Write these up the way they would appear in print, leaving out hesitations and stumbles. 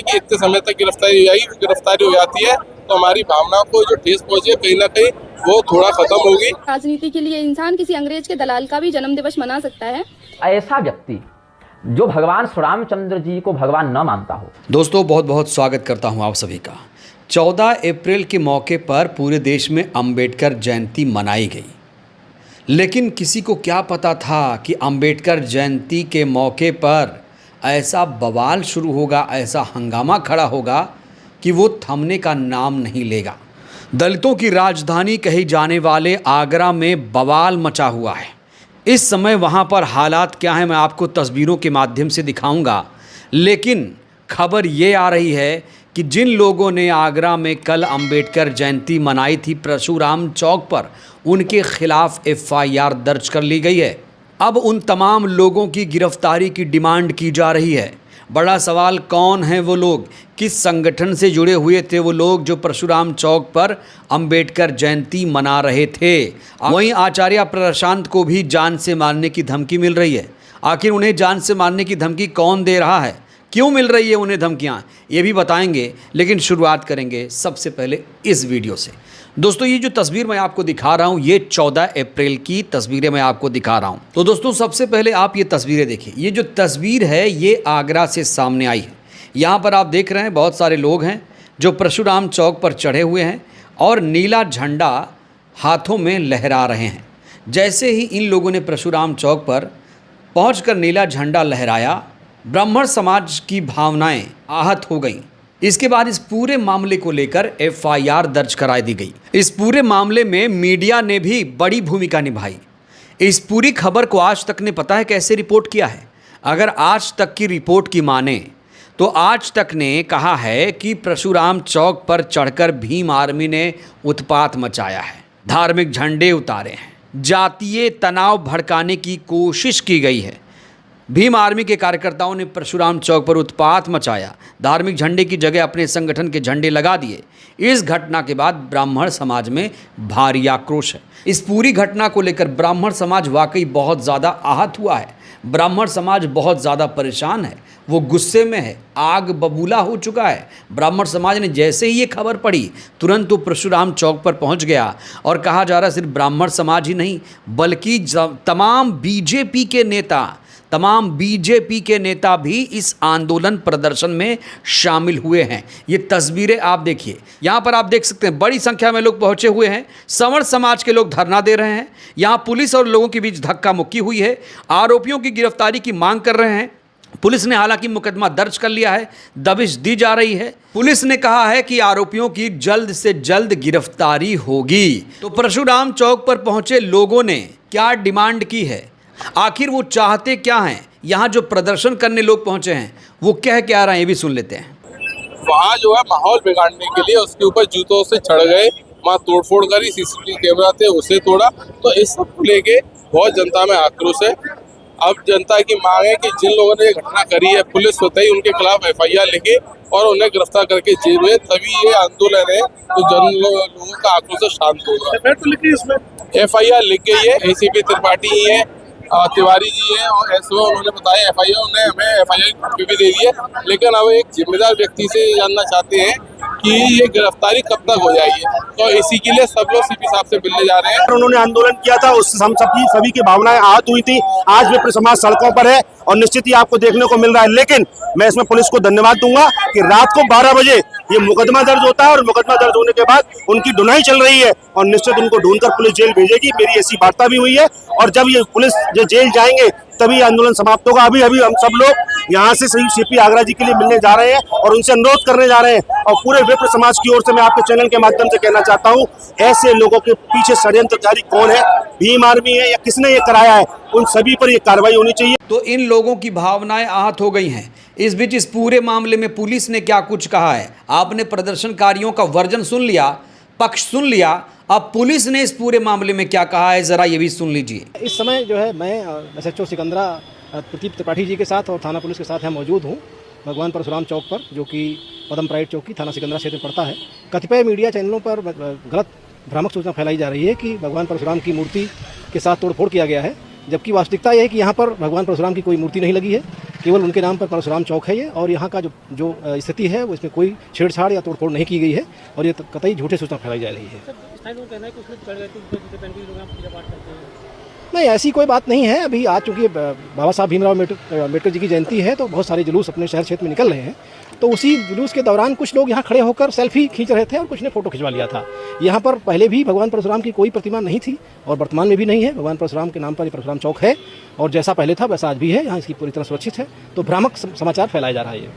कि इतने समय तक गिरफ्तारी हो जाती है, तो हमारी भावना को जो ठेस पहुंची है कहीं ना कहीं वो थोड़ा खत्म होगी। राजनीति के लिए इंसान किसी अंग्रेज के दलाल का भी जन्म दिवस मना सकता है। ऐसा व्यक्ति जो भगवान श्री रामचंद्र जी को भगवान न मानता हो। दोस्तों बहुत बहुत स्वागत करता हूं आप सभी का। 14 अप्रैल के मौके पर पूरे देश में अंबेडकर जयंती मनाई गई, लेकिन किसी को क्या पता था कि अंबेडकर जयंती के मौके पर ऐसा बवाल शुरू होगा, ऐसा हंगामा खड़ा होगा कि वो थमने का नाम नहीं लेगा। दलितों की राजधानी कही जाने वाले आगरा में बवाल मचा हुआ है। इस समय वहाँ पर हालात क्या हैं मैं आपको तस्वीरों के माध्यम से दिखाऊंगा, लेकिन खबर ये आ रही है कि जिन लोगों ने आगरा में कल अंबेडकर जयंती मनाई थी परशुराम चौक पर, उनके खिलाफ FIR दर्ज कर ली गई है। अब उन तमाम लोगों की गिरफ्तारी की डिमांड की जा रही है। बड़ा सवाल, कौन हैं वो लोग, किस संगठन से जुड़े हुए थे वो लोग जो परशुराम चौक पर अंबेडकर जयंती मना रहे थे। वहीं आचार्य प्रशांत को भी जान से मारने की धमकी मिल रही है। आखिर उन्हें जान से मारने की धमकी कौन दे रहा है, क्यों मिल रही है उन्हें धमकियां, ये भी बताएंगे। लेकिन शुरुआत करेंगे सबसे पहले इस वीडियो से। दोस्तों ये जो तस्वीर मैं आपको दिखा रहा हूँ, ये 14 अप्रैल की तस्वीरें मैं आपको दिखा रहा हूँ। तो दोस्तों सबसे पहले आप ये तस्वीरें देखिए। ये जो तस्वीर है ये आगरा से सामने आई है। यहाँ पर आप देख रहे हैं बहुत सारे लोग हैं जो परशुराम चौक पर चढ़े हुए हैं और नीला झंडा हाथों में लहरा रहे हैं। जैसे ही इन लोगों ने परशुराम चौक पर पहुँचकर नीला झंडा लहराया, ब्राह्मण समाज की भावनाएं आहत हो गईं। इसके बाद इस पूरे मामले को लेकर FIR दर्ज करा दी गई। इस पूरे मामले में मीडिया ने भी बड़ी भूमिका निभाई। इस पूरी खबर को आज तक ने पता है कैसे रिपोर्ट किया है। अगर आज तक की रिपोर्ट की माने तो आज तक ने कहा है कि परशुराम चौक पर चढ़कर भीम आर्मी ने उत्पात मचाया है, धार्मिक झंडे उतारे हैं, जातीय तनाव भड़काने की कोशिश की गई है। भीम आर्मी के कार्यकर्ताओं ने परशुराम चौक पर उत्पात मचाया, धार्मिक झंडे की जगह अपने संगठन के झंडे लगा दिए। इस घटना के बाद ब्राह्मण समाज में भारी आक्रोश है। इस पूरी घटना को लेकर ब्राह्मण समाज वाकई बहुत ज़्यादा आहत हुआ है। ब्राह्मण समाज बहुत ज़्यादा परेशान है, वो गुस्से में है, आग बबूला हो चुका है। ब्राह्मण समाज ने जैसे ही ये खबर पड़ी तुरंत वो परशुराम चौक पर पहुंच गया और कहा जा रहा है सिर्फ ब्राह्मण समाज ही नहीं बल्कि तमाम बीजेपी के नेता भी इस आंदोलन प्रदर्शन में शामिल हुए हैं। ये तस्वीरें आप देखिए, यहाँ पर आप देख सकते हैं बड़ी संख्या में लोग पहुंचे हुए हैं। सवर्ण समाज के लोग धरना दे रहे हैं। यहाँ पुलिस और लोगों के बीच धक्का मुक्की हुई है। आरोपियों की गिरफ्तारी की मांग कर रहे हैं। पुलिस ने हालांकि मुकदमा दर्ज कर लिया है, दबिश दी जा रही है। पुलिस ने कहा है कि आरोपियों की जल्द से जल्द गिरफ्तारी होगी। तो परशुराम चौक पर पहुंचे लोगों ने क्या डिमांड की है, आखिर वो चाहते क्या हैं, यहाँ जो प्रदर्शन करने लोग पहुंचे हैं वो क्या रहे हैं, ये भी सुन लेते हैं। वहाँ जो है माहौल बिगाड़ने के लिए उसके ऊपर जूतों से चढ़ गए, वहाँ तोड़फोड़ करी, CCTV कैमरा थे उसे तोड़ा। तो इस सब को लेके बहुत जनता में आक्रोश है। अब जनता की मांग है कि जिन लोगों ने ये घटना करी है पुलिस होते ही उनके खिलाफ FIR लिखे और उन्हें गिरफ्तार करके जेल में, तभी ये आंदोलन है तो लोगों का आक्रोश शांत होगा। इसमें FIR लिख गई है, ACP त्रिपाठी ही है, तिवारी जी हैं और SO उन्होंने बताया FIR, उन्हें हमें FIR की कॉपी भी दे दी है। लेकिन अब एक जिम्मेदार व्यक्ति से जानना चाहते हैं कि ये गिरफ्तारी कब तक हो जाएगी, तो इसी के लिए सब लोग CP साहब से मिलने जा रहे हैं। उन्होंने आंदोलन किया था, उससे हम सभी की भावनाएं आहत हुई थी। आज भी समाज सड़कों पर है और निश्चित ही आपको देखने को मिल रहा है। लेकिन मैं इसमें पुलिस को धन्यवाद दूंगा कि रात को 12 बजे ये मुकदमा दर्ज होता है और मुकदमा दर्ज होने के बाद उनकी ढूंढाई चल रही है और निश्चित उनको ढूंढकर पुलिस जेल भेजेगी। मेरी ऐसी वार्ता भी हुई है और जब ये पुलिस जेल जाएंगे तभी आंदोलन समाप्त होगा। अभी हम सब लोग यहाँ से CP आगरा जी के लिए मिलने जा रहे हैं और उनसे अनुरोध करने जा रहे हैं। और पूरे विप्र समाज की ओर से मैं आपके चैनल के माध्यम से कहना चाहता हूँ, ऐसे लोगों के पीछे षड्यंत्रकारी कौन है, भीम आर्मी है या किसने ये कराया है, उन सभी पर ये कार्रवाई होनी चाहिए। तो इन लोगों की भावनाएं आहत हो गई हैं। इस बीच इस पूरे मामले में पुलिस ने क्या कुछ कहा है, आपने प्रदर्शनकारियों का वर्जन सुन लिया, पक्ष सुन लिया। अब पुलिस ने इस पूरे मामले में क्या कहा है जरा ये भी सुन लीजिए। इस समय जो है मैं SHO सिकंदरा प्रदीप त्रिपाठी जी के साथ और थाना पुलिस के साथ यहाँ मौजूद हूँ भगवान परशुराम चौक पर, जो कि पदम प्राइड चौकी थाना सिकंदरा क्षेत्र में पड़ता है। कतिपय मीडिया चैनलों पर गलत भ्रामक सूचना फैलाई जा रही है कि भगवान परशुराम की मूर्ति के साथ तोड़फोड़ किया गया है, जबकि वास्तविकता यह है कि यहाँ पर भगवान परशुराम की कोई मूर्ति नहीं लगी है। केवल उनके नाम पर परशुराम चौक है ये, और यहाँ का जो स्थिति है वो इसमें कोई छेड़छाड़ या तोड़फोड़ नहीं की गई है, और ये कतई झूठे सूचना फैलाई जा रही है। नहीं, ऐसी कोई बात नहीं है। अभी आज चूँकि बाबा साहब भीमराव अम्बेडकर जी की जयंती है, तो बहुत सारे जुलूस अपने शहर क्षेत्र में निकल रहे हैं। तो उसी जुलूस के दौरान कुछ लोग यहाँ खड़े होकर सेल्फी खींच रहे थे और कुछ ने फ़ोटो खिंचवा लिया था। यहाँ पर पहले भी भगवान परशुराम की कोई प्रतिमा नहीं थी और वर्तमान में भी नहीं है। भगवान परशुराम के नाम पर ये परशुराम चौक है, और जैसा पहले था वैसा आज भी है। यहाँ इसकी पूरी तरह सुरक्षित है। तो भ्रामक समाचार फैलाया जा रहा है ये।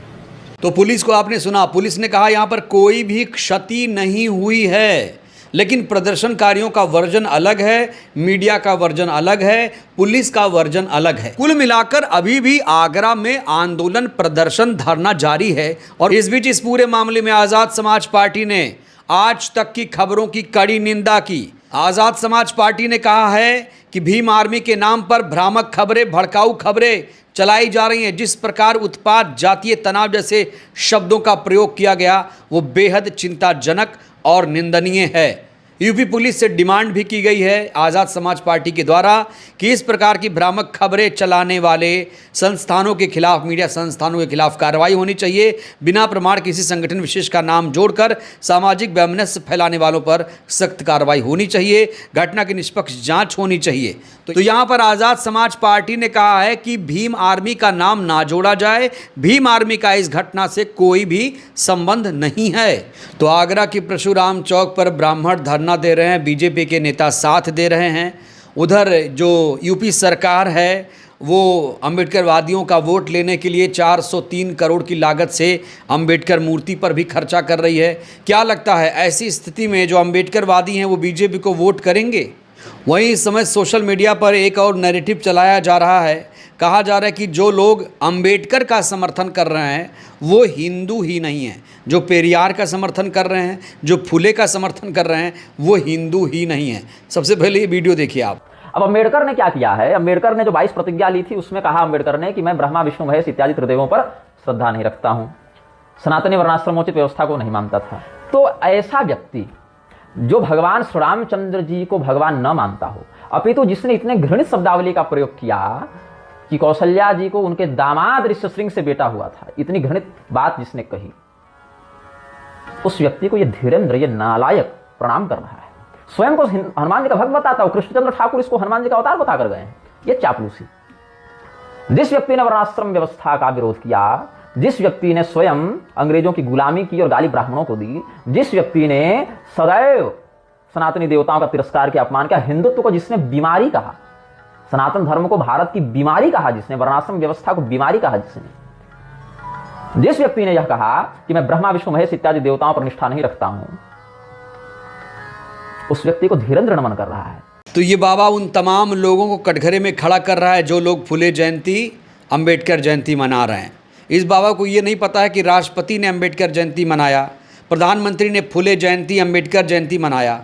तो पुलिस को आपने सुना, पुलिस ने कहा यहाँ पर कोई भी क्षति नहीं हुई है, लेकिन प्रदर्शनकारियों का वर्जन अलग है, मीडिया का वर्जन अलग है, पुलिस का वर्जन अलग है। कुल मिलाकर अभी भी आगरा में आंदोलन, प्रदर्शन, धरना जारी है। और इस बीच इस पूरे मामले में आज़ाद समाज पार्टी ने आज तक की खबरों की कड़ी निंदा की। आज़ाद समाज पार्टी ने कहा है कि भीम आर्मी के नाम पर भ्रामक खबरें, भड़काऊ खबरें चलाई जा रही हैं। जिस प्रकार उत्पात, जातीय तनाव जैसे शब्दों का प्रयोग किया गया वो बेहद चिंताजनक और निंदनीय है। यूपी पुलिस से डिमांड भी की गई है आज़ाद समाज पार्टी के द्वारा कि इस प्रकार की भ्रामक खबरें चलाने वाले संस्थानों के खिलाफ, मीडिया संस्थानों के खिलाफ कार्रवाई होनी चाहिए। बिना प्रमाण किसी संगठन विशेष का नाम जोड़कर सामाजिक वैमनस्य फैलाने वालों पर सख्त कार्रवाई होनी चाहिए। घटना की निष्पक्ष जांच होनी चाहिए। तो यहाँ पर आज़ाद समाज पार्टी ने कहा है कि भीम आर्मी का नाम ना जोड़ा जाए, भीम आर्मी का इस घटना से कोई भी संबंध नहीं है। तो आगरा के परशुराम चौक पर ब्राह्मण धरना दे रहे हैं, बीजेपी के नेता साथ दे रहे हैं। उधर जो यूपी सरकार है वो अम्बेडकरवादियों का वोट लेने के लिए 403 करोड़ की लागत से अम्बेडकर मूर्ति पर भी खर्चा कर रही है। क्या लगता है ऐसी स्थिति में जो अम्बेडकरवादी हैं वो बीजेपी को वोट करेंगे? वहीं इस समय सोशल मीडिया पर एक और नैरेटिव चलाया जा रहा है। कहा जा रहा है कि जो लोग अम्बेडकर का समर्थन कर रहे हैं वो हिंदू ही नहीं हैं, जो पेरियार का समर्थन कर रहे हैं, जो फुले का समर्थन कर रहे हैं वो हिंदू ही नहीं हैं। सबसे पहले ये वीडियो देखिए आप। अब अम्बेडकर ने क्या किया है? अम्बेडकर ने जो 22 प्रतिज्ञा ली थी उसमें कहा अम्बेडकर ने कि मैं ब्रह्मा विष्णु महेश इत्यादि त्रिदेवों पर श्रद्धा नहीं रखता हूं, सनातनी वर्णाश्रमोचित व्यवस्था को नहीं मानता था। तो ऐसा व्यक्ति जो भगवान श्री रामचंद्र जी को भगवान न मानता हो, अपितु जिसने इतने घृणित शब्दावली का प्रयोग किया कि कौशल्या जी को उनके दामाद ऋष्यशृंग से बेटा हुआ था, इतनी घृणित बात जिसने कही, उस व्यक्ति को ये धीरेन्द्र, ये नालायक प्रणाम कर रहा है। स्वयं को हनुमान जी का भक्त बताता हो, कृष्णचंद्र ठाकुर इसको हनुमान जी का अवतार बताकर गए हैं। ये चापलूसी। जिस व्यक्ति ने वर्णाश्रम व्यवस्था का विरोध किया, जिस व्यक्ति ने स्वयं अंग्रेजों की गुलामी की और गाली ब्राह्मणों को दी, जिस व्यक्ति ने सदैव सनातनी देवताओं का तिरस्कार किया, अपमान किया, हिंदुत्व को जिसने बीमारी कहा, सनातन धर्म को भारत की बीमारी कहा, जिसने वर्णाश्रम व्यवस्था को बीमारी कहा, जिस व्यक्ति ने यह कहा कि मैं ब्रह्मा विष्णु महेश इत्यादि देवताओं पर निष्ठा नहीं रखता हूं, उस व्यक्ति को धीरेन्द्र नमन कर रहा है। तो ये बाबा उन तमाम लोगों को कटघरे में खड़ा कर रहा है जो लोग फुले जयंती, अम्बेडकर जयंती मना रहे हैं। इस बाबा को ये नहीं पता है कि राष्ट्रपति ने अम्बेडकर जयंती मनाया, प्रधानमंत्री ने फुले जयंती, अम्बेडकर जयंती मनाया,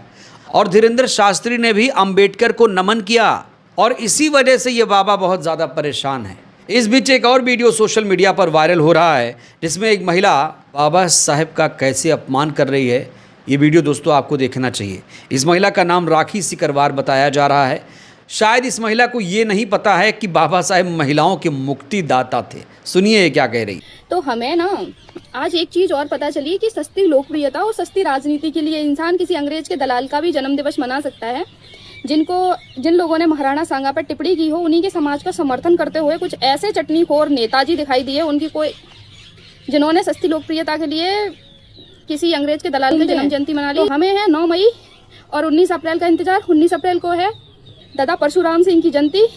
और धीरेन्द्र शास्त्री ने भी अम्बेडकर को नमन किया। और इसी वजह से ये बाबा बहुत ज़्यादा परेशान है। इस बीच एक और वीडियो सोशल मीडिया पर वायरल हो रहा है जिसमें एक महिला बाबा साहेब का कैसे अपमान कर रही है। ये वीडियो दोस्तों आपको देखना चाहिए। इस महिला का नाम राखी सिकरवार बताया जा रहा है। शायद इस महिला को ये नहीं पता है कि बाबा साहेब महिलाओं के मुक्तिदाता थे। सुनिए ये क्या कह रही। तो हमें ना आज एक चीज और पता चली कि सस्ती लोकप्रियता और सस्ती राजनीति के लिए इंसान किसी अंग्रेज के दलाल का भी जन्म दिवस मना सकता है। जिन लोगों ने महाराणा सांगा पर टिप्पणी की हो, उन्हीं के समाज का समर्थन करते हुए कुछ ऐसे चटनीखोर नेताजी दिखाई दिए उनकी कोई, जिन्होंने सस्ती लोकप्रियता के लिए किसी अंग्रेज के दलाल की जन्म जयंती मना ली। हमें है 9 मई और 19 अप्रैल का इंतजार। 19 अप्रैल को है दादा परशुराम सिंह की जयंती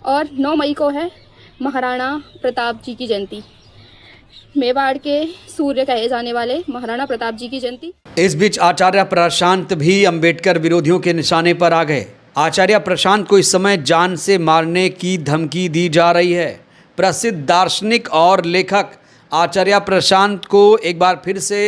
और 9 मई को है महाराणा प्रताप जी की जयंती, मेवाड़ के सूर्य कहे जाने वाले महाराणा प्रताप जी की जयंती। इस बीच आचार्य प्रशांत भी अम्बेडकर विरोधियों के निशाने पर आ गए। आचार्य प्रशांत को इस समय जान से मारने की धमकी दी जा रही है। प्रसिद्ध दार्शनिक और लेखक आचार्य प्रशांत को एक बार फिर से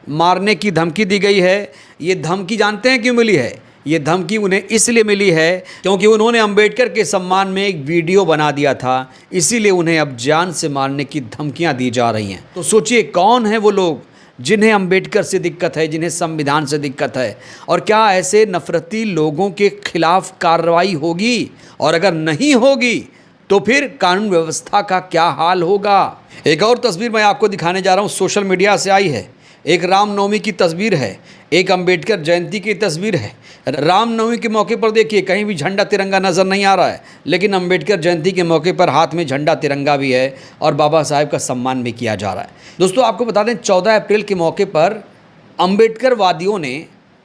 मारने की धमकी दी गई है। ये धमकी जानते हैं क्यों मिली है? ये धमकी उन्हें इसलिए मिली है क्योंकि उन्होंने अम्बेडकर के सम्मान में एक वीडियो बना दिया था, इसीलिए उन्हें अब जान से मारने की धमकियां दी जा रही हैं। तो सोचिए कौन है वो लोग जिन्हें अम्बेडकर से दिक्कत है, जिन्हें संविधान से दिक्कत है, और क्या ऐसे नफरती लोगों के खिलाफ कार्रवाई होगी? और अगर नहीं होगी तो फिर कानून व्यवस्था का क्या हाल होगा। एक और तस्वीर मैं आपको दिखाने जा रहा हूँ, सोशल मीडिया से आई है। एक रामनवमी की तस्वीर है, एक अंबेडकर जयंती की तस्वीर है। रामनवमी के मौके पर देखिए कहीं भी झंडा तिरंगा नज़र नहीं आ रहा है, लेकिन अंबेडकर जयंती के मौके पर हाथ में झंडा तिरंगा भी है और बाबा साहेब का सम्मान भी किया जा रहा है। दोस्तों आपको बता दें 14 अप्रैल के मौके पर अंबेडकर वादियों ने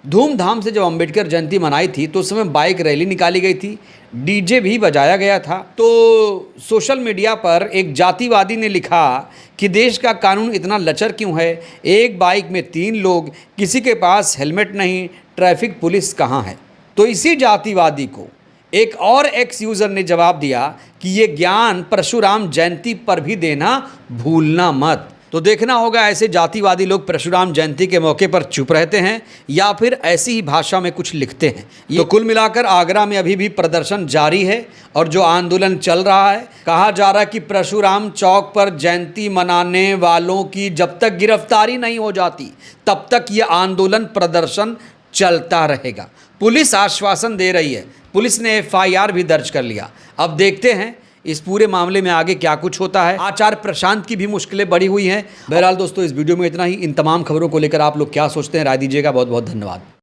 धूमधाम से जब अंबेडकर जयंती मनाई थी तो उस समय बाइक रैली निकाली गई थी, डीजे भी बजाया गया था। तो सोशल मीडिया पर एक जातिवादी ने लिखा कि देश का कानून इतना लचर क्यों है, एक बाइक में 3 लोग, किसी के पास हेलमेट नहीं, ट्रैफिक पुलिस कहाँ है। तो इसी जातिवादी को एक और एक्स यूज़र ने जवाब दिया कि ये ज्ञान परशुराम जयंती पर भी देना भूलना मत। तो देखना होगा ऐसे जातिवादी लोग परशुराम जयंती के मौके पर चुप रहते हैं या फिर ऐसी ही भाषा में कुछ लिखते हैं। तो कुल मिलाकर आगरा में अभी भी प्रदर्शन जारी है और जो आंदोलन चल रहा है, कहा जा रहा है कि परशुराम चौक पर जयंती मनाने वालों की जब तक गिरफ्तारी नहीं हो जाती तब तक ये आंदोलन प्रदर्शन चलता रहेगा। पुलिस आश्वासन दे रही है, पुलिस ने FIR भी दर्ज कर लिया। अब देखते हैं इस पूरे मामले में आगे क्या कुछ होता है। आचार्य प्रशांत की भी मुश्किलें बढ़ी हुई हैं। बहरहाल दोस्तों इस वीडियो में इतना ही। इन तमाम खबरों को लेकर आप लोग क्या सोचते हैं, राय दीजिएगा। बहुत बहुत धन्यवाद।